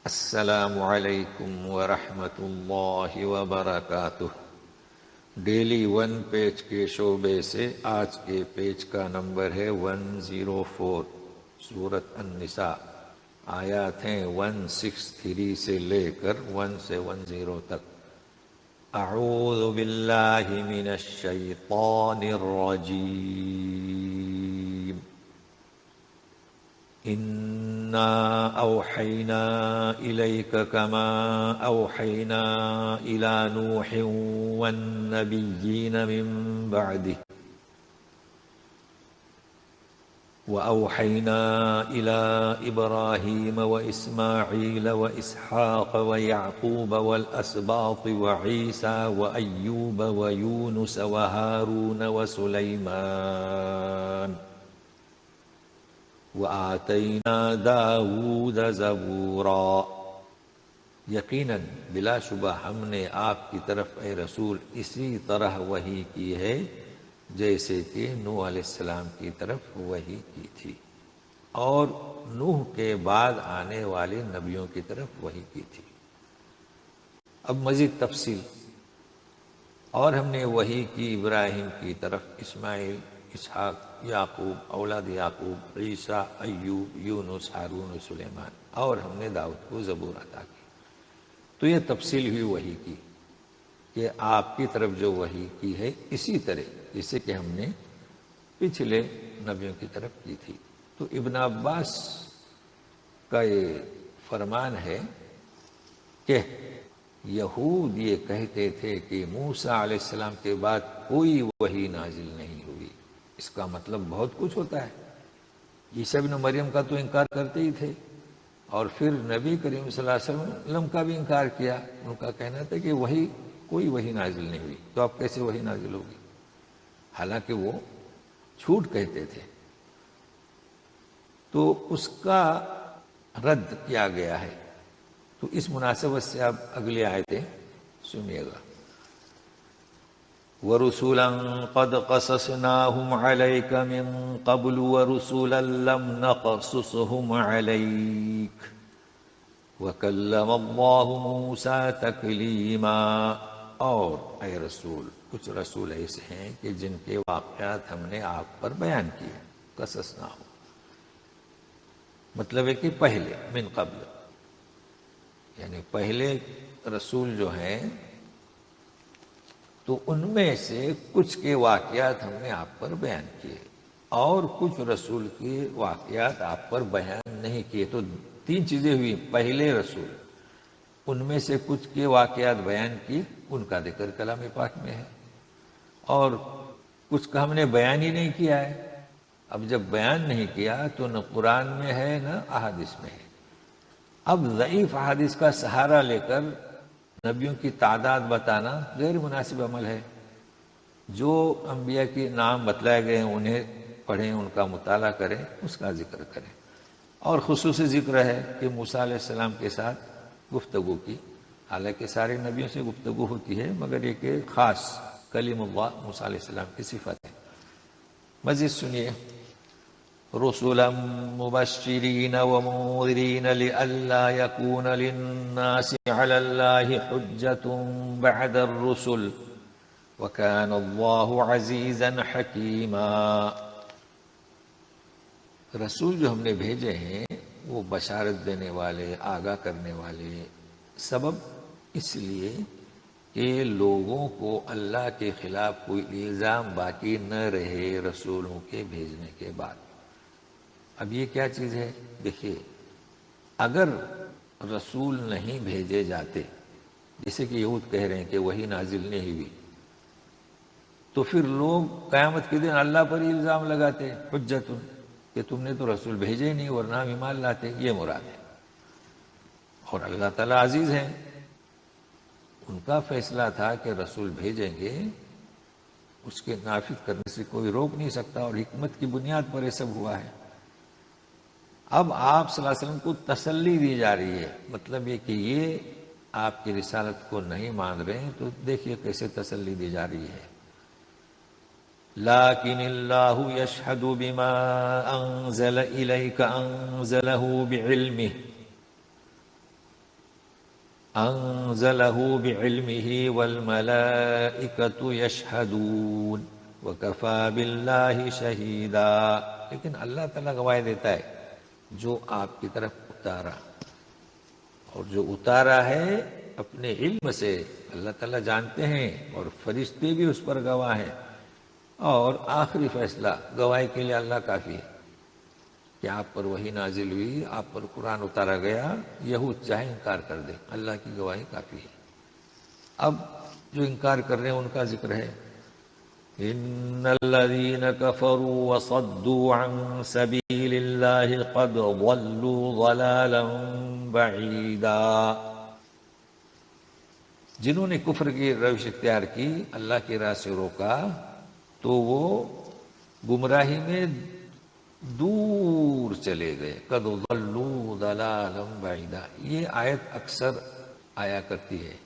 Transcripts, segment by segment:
السلام علیکم ورحمۃ اللہ وبرکاتہ۔ ڈیلی ون پیج کے شعبے سے آج کے پیج کا نمبر ہے 104، سورۃ النساء۔ آیات ہیں 163 سے لے کر 1 سے 10 تک۔ اعوذ باللہ من الشیطان الرجیم۔ انا اوحینا الیک کما اوحینا الی نوح والنبیین من بعدہ واوحینا الی ابراہیم واسماعیل واسحاق ویعقوب والاسباط وعیسی وایوب ویونس وہارون وسلیمان وآتینا داود زبورا۔ یقیناً بلا شبہ ہم نے آپ کی طرف اے رسول اسی طرح وحی کی ہے جیسے کہ نوح علیہ السلام کی طرف وحی کی تھی، اور نوح کے بعد آنے والے نبیوں کی طرف وحی کی تھی۔ اب مزید تفصیل، اور ہم نے وحی کی ابراہیم کی طرف، اسماعیل، اسحاق، یعقوب، اولاد یعقوب، عیسیٰ، ایوب، یونس، ہارون و سلیمان، اور ہم نے داؤد کو زبور عطا کی۔ تو یہ تفصیل ہوئی وحی کی کہ آپ کی طرف جو وحی کی ہے اسی طرح جیسے کہ ہم نے پچھلے نبیوں کی طرف کی تھی۔ تو ابن عباس کا یہ فرمان ہے کہ یہود یہ کہتے تھے کہ موسیٰ علیہ السلام کے بعد کوئی وحی نازل نہیں ہوئی۔ اس کا مطلب بہت کچھ ہوتا ہے۔ عیسیٰ ابن مریم کا تو انکار کرتے ہی تھے، اور پھر نبی کریم صلی اللہ علیہ وسلم کا بھی انکار کیا۔ ان کا کہنا تھا کہ کوئی وحی نازل نہیں ہوئی، تو اب کیسے وحی نازل ہوگی؟ حالانکہ وہ جھوٹ کہتے تھے۔ تو اس کا رد کیا گیا ہے۔ تو اس مناسبت سے اب اگلی آیتیں سنیے گا۔ وَرُسُلًا قَدْ قَصَصْنَاهُمْ عَلَيْكَ مِن قَبْلُ وَرُسُلًا لَّمْ نَقْصُصْهُمْ عَلَيْكَ وَكَلَّمَ اللَّهُ مُوسَىٰ تَكْلِيمًا۔ اور اے رسول، کچھ رسول ایسے ہیں کہ جن کے واقعات ہم نے آپ پر بیان کیے۔ قصصناہم مطلب ہے کہ پہلے، من قبل یعنی پہلے رسول جو ہیں تو ان میں سے کچھ کے واقعات ہم نے آپ پر بیان کیے، اور کچھ رسول کے واقعات آپ پر بیان نہیں کیے۔ تو تین چیزیں ہوئی۔ پہلے رسول، ان میں سے کچھ کے واقعات بیان کیے، ان کا ذکر کلام پاک میں ہے، اور کچھ کا ہم نے بیان ہی نہیں کیا ہے۔ اب جب بیان نہیں کیا تو نہ قرآن میں ہے نہ احادیث میں ہے۔ اب ضعیف احادیث کا سہارا لے کر نبیوں کی تعداد بتانا غیر مناسب عمل ہے۔ جو انبیاء کے نام بتلائے گئے ہیں انہیں پڑھیں، ان کا مطالعہ کریں، اس کا ذکر کریں۔ اور خصوصی ذکر ہے کہ موسیٰ علیہ السلام کے ساتھ گفتگو کی، حالانکہ سارے نبیوں سے گفتگو ہوتی ہے، مگر یہ کہ خاص کلیم اللہ موسیٰ علیہ السلام کی صفت ہے۔ مزید سنیے۔ رسلا مبشرین ومنذرین لئلا یکون للناس علی اللہ حجۃ بعد الرسل وکان اللہ عزیزا حکیما۔ رسول جو ہم نے بھیجے ہیں وہ بشارت دینے والے، آگاہ کرنے والے، سبب اس لیے کہ لوگوں کو اللہ کے خلاف کوئی الزام باقی نہ رہے رسولوں کے بھیجنے کے بعد۔ اب یہ کیا چیز ہے؟ دیکھیے، اگر رسول نہیں بھیجے جاتے، جیسے کہ یہود کہہ رہے ہیں کہ وہی نازل نہیں ہوئی، تو پھر لوگ قیامت کے دن اللہ پر ہی الزام لگاتے، حجت، کہ تم نے تو رسول بھیجے ہی نہیں ورنہ ہم ایمان لاتے۔ یہ مراد ہے۔ اور اللہ تعالیٰ عزیز ہیں، ان کا فیصلہ تھا کہ رسول بھیجیں گے، اس کے نافذ کرنے سے کوئی روک نہیں سکتا، اور حکمت کی بنیاد پر یہ سب ہوا ہے۔ اب آپ صلی اللہ علیہ وسلم کو تسلی دی جا رہی ہے، مطلب یہ کہ یہ آپ کی رسالت کو نہیں مان رہے ہیں، تو دیکھیے کیسے تسلی دی جا رہی ہے۔ لیکن اللہ یشہد بما انزل الیک انزلہ بعلمہ، انزلہ بعلمہ والملائکۃ یشہدون وکفی باللہ شہیدا. لیکن اللہ تعالیٰ گواہی دیتا ہے جو آپ کی طرف اتارا، اور جو اتارا ہے اپنے علم سے اللہ تعالیٰ جانتے ہیں، اور فرشتے بھی اس پر گواہ ہیں. اور آخری فیصلہ گواہی کے لیے اللہ کافی ہے کہ آپ پر وحی نازل ہوئی، آپ پر قرآن اتارا گیا، یہود چاہے انکار کر دے، اللہ کی گواہی کافی ہے. اب جو انکار کر رہے ہیں ان کا ذکر ہے. ان الذين كفروا وصدوا عن سبيل الله قد ضلوا ضلالا بعيدا. جنہوں نے کفر کی روش اختیار کی، اللہ کی راہ سے روکا، تو وہ گمراہی میں دور چلے گئے. قد ضلوا ضلالا بعیدا، یہ آیت اکثر آیا کرتی ہے.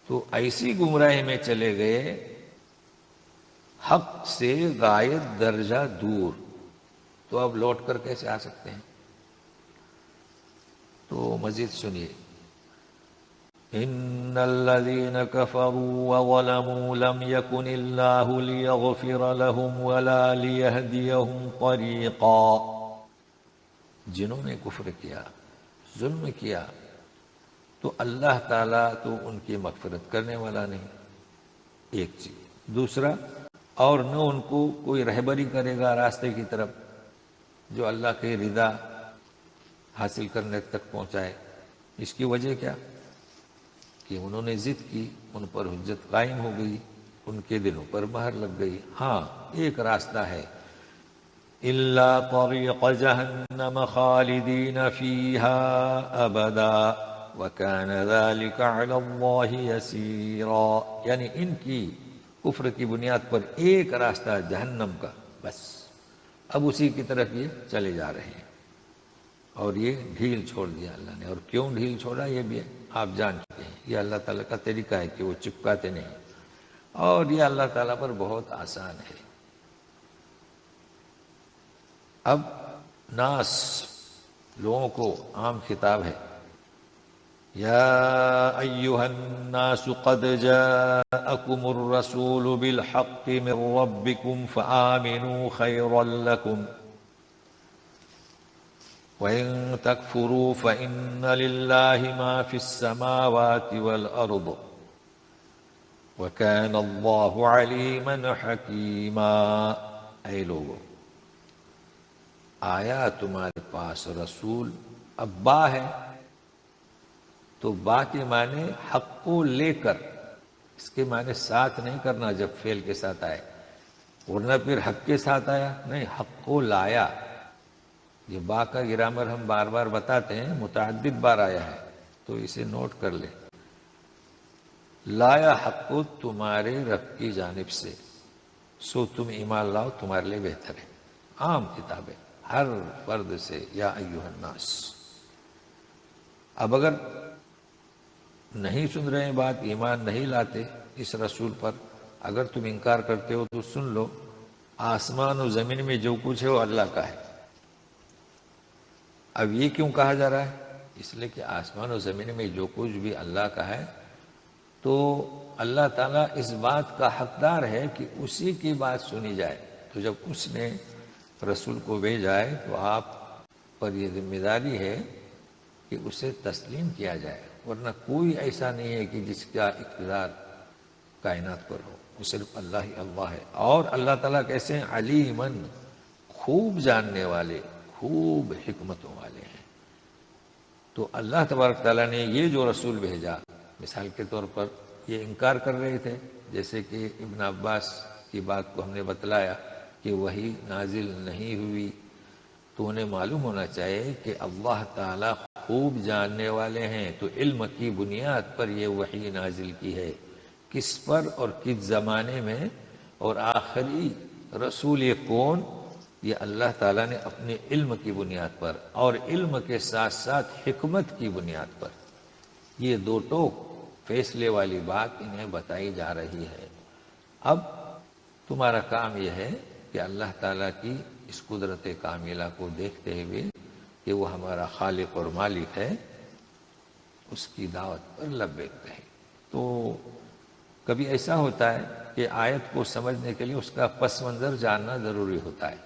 تو ایسی گمراہی میں چلے گئے حق سے غائب درجہ دور. تو اب لوٹ کر کیسے آ سکتے ہیں؟ تو مزید سنیے. ان الذين كفروا وظلموا لم يكن الله ليغفر لهم ولا ليهديهم طريقا. جنہوں نے کفر کیا، ظلم کیا، تو اللہ تعالیٰ تو ان کی مغفرت کرنے والا نہیں، ایک چیز. دوسرا، اور نہ ان کو کوئی رہبری کرے گا راستے کی طرف جو اللہ کی رضا حاصل کرنے تک پہنچائے. اس کی وجہ کیا؟ کہ انہوں نے ضد کی، ان پر حجت قائم ہو گئی، ان کے دلوں پر مہر لگ گئی. ہاں ایک راستہ ہے، الا طریق جہنم خالدین فیہا ابدا وکان ذلک علی اللہ یسیرا. یعنی ان کی کفر کی بنیاد پر ایک راستہ جہنم کا، بس اب اسی کی طرف یہ چلے جا رہے ہیں. اور یہ ڈھیل چھوڑ دیا اللہ نے. اور کیوں ڈھیل چھوڑا یہ بھی آپ جان چکے ہیں. یہ اللہ تعالیٰ کا طریقہ ہے کہ وہ چپکاتے نہیں، اور یہ اللہ تعالیٰ پر بہت آسان ہے. اب ناس لوگوں کو عام خطاب ہے. یا ایھا الناس قد جاءکم الرسول بالحق من ربکم فآمنوا خیرا لکم وَإِن تَكْفُرُوا فَإِنَّ لِلَّهِ مَا فِي السَّمَاوَاتِ وَالْأَرْضِ وَكَانَ اللَّهُ عَلِيمًا حَكِيمًا. اے لوگو، آیا تمہارے پاس رسول. اب با ہے تو با کے معنی حق کو لے کر، اس کے معنی ساتھ نہیں کرنا جب فعل کے ساتھ آئے، ورنہ پھر حق کے ساتھ آیا نہیں، حق کو لایا. یہ با کا گرامر ہم بار بار بتاتے ہیں، متعدد بار آیا ہے تو اسے نوٹ کر لیں. لایا حق کو تمہارے رب کی جانب سے، سو تم ایمان لاؤ، تمہارے لیے بہتر ہے. عام کتاب ہے ہر فرد سے، یا ایھا الناس. اب اگر نہیں سن رہے ہیں بات، ایمان نہیں لاتے اس رسول پر، اگر تم انکار کرتے ہو تو سن لو، آسمان و زمین میں جو کچھ ہے وہ اللہ کا ہے. اب یہ کیوں کہا جا رہا ہے؟ اس لیے کہ آسمان و زمین میں جو کچھ بھی اللہ کا ہے، تو اللہ تعالیٰ اس بات کا حقدار ہے کہ اسی کی بات سنی جائے. تو جب اس نے رسول کو بھیجا ہے تو آپ پر یہ ذمہ داری ہے کہ اسے تسلیم کیا جائے، ورنہ کوئی ایسا نہیں ہے کہ جس کا اقتدار کائنات پر ہو، وہ صرف اللہ ہی اللہ ہے. اور اللہ تعالیٰ کیسے ہیں؟ علیمن، خوب جاننے والے، خوب حکمتوں والے ہیں. تو اللہ تبارک تعالیٰ نے یہ جو رسول بھیجا، مثال کے طور پر یہ انکار کر رہے تھے، جیسے کہ ابن عباس کی بات کو ہم نے بتلایا کہ وحی نازل نہیں ہوئی. تو انہیں معلوم ہونا چاہیے کہ اللہ تعالیٰ خوب جاننے والے ہیں، تو علم کی بنیاد پر یہ وحی نازل کی ہے. کس پر اور کس زمانے میں، اور آخری رسول یہ کون؟ یہ اللہ تعالیٰ نے اپنے علم کی بنیاد پر، اور علم کے ساتھ ساتھ حکمت کی بنیاد پر، یہ دو ٹوک فیصلے والی بات انہیں بتائی جا رہی ہے. اب تمہارا کام یہ ہے کہ اللہ تعالیٰ کی اس قدرت کاملہ کو دیکھتے ہوئے کہ وہ ہمارا خالق اور مالک ہے، اس کی دعوت پر لبیک کہیں۔ تو کبھی ایسا ہوتا ہے کہ آیت کو سمجھنے کے لیے اس کا پس منظر جاننا ضروری ہوتا ہے،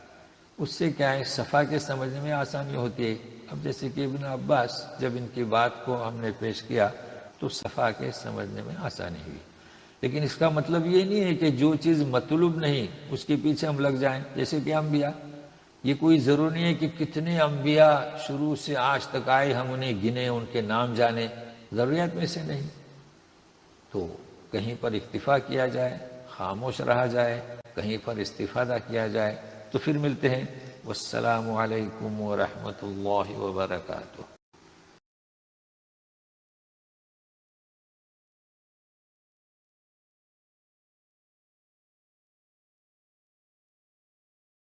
اس سے کیا ہے صفحہ کے سمجھنے میں آسانی ہوتی ہے۔ اب جیسے کہ ابن عباس جب ان کی بات کو ہم نے پیش کیا تو صفحہ کے سمجھنے میں آسانی ہوئی، لیکن اس کا مطلب یہ نہیں ہے کہ جو چیز مطلوب نہیں اس کے پیچھے ہم لگ جائیں، جیسے کہ انبیاء۔ یہ کوئی ضروری نہیں ہے کہ کتنے انبیاء شروع سے آج تک آئے ہم انہیں گنے، ان کے نام جانے، ضروریات میں سے نہیں۔ تو کہیں پر اکتفا کیا جائے، خاموش رہا جائے، کہیں پر استفادہ کیا جائے۔ تو پھر ملتے ہیں، والسلام علیکم ورحمۃ اللہ وبرکاتہ۔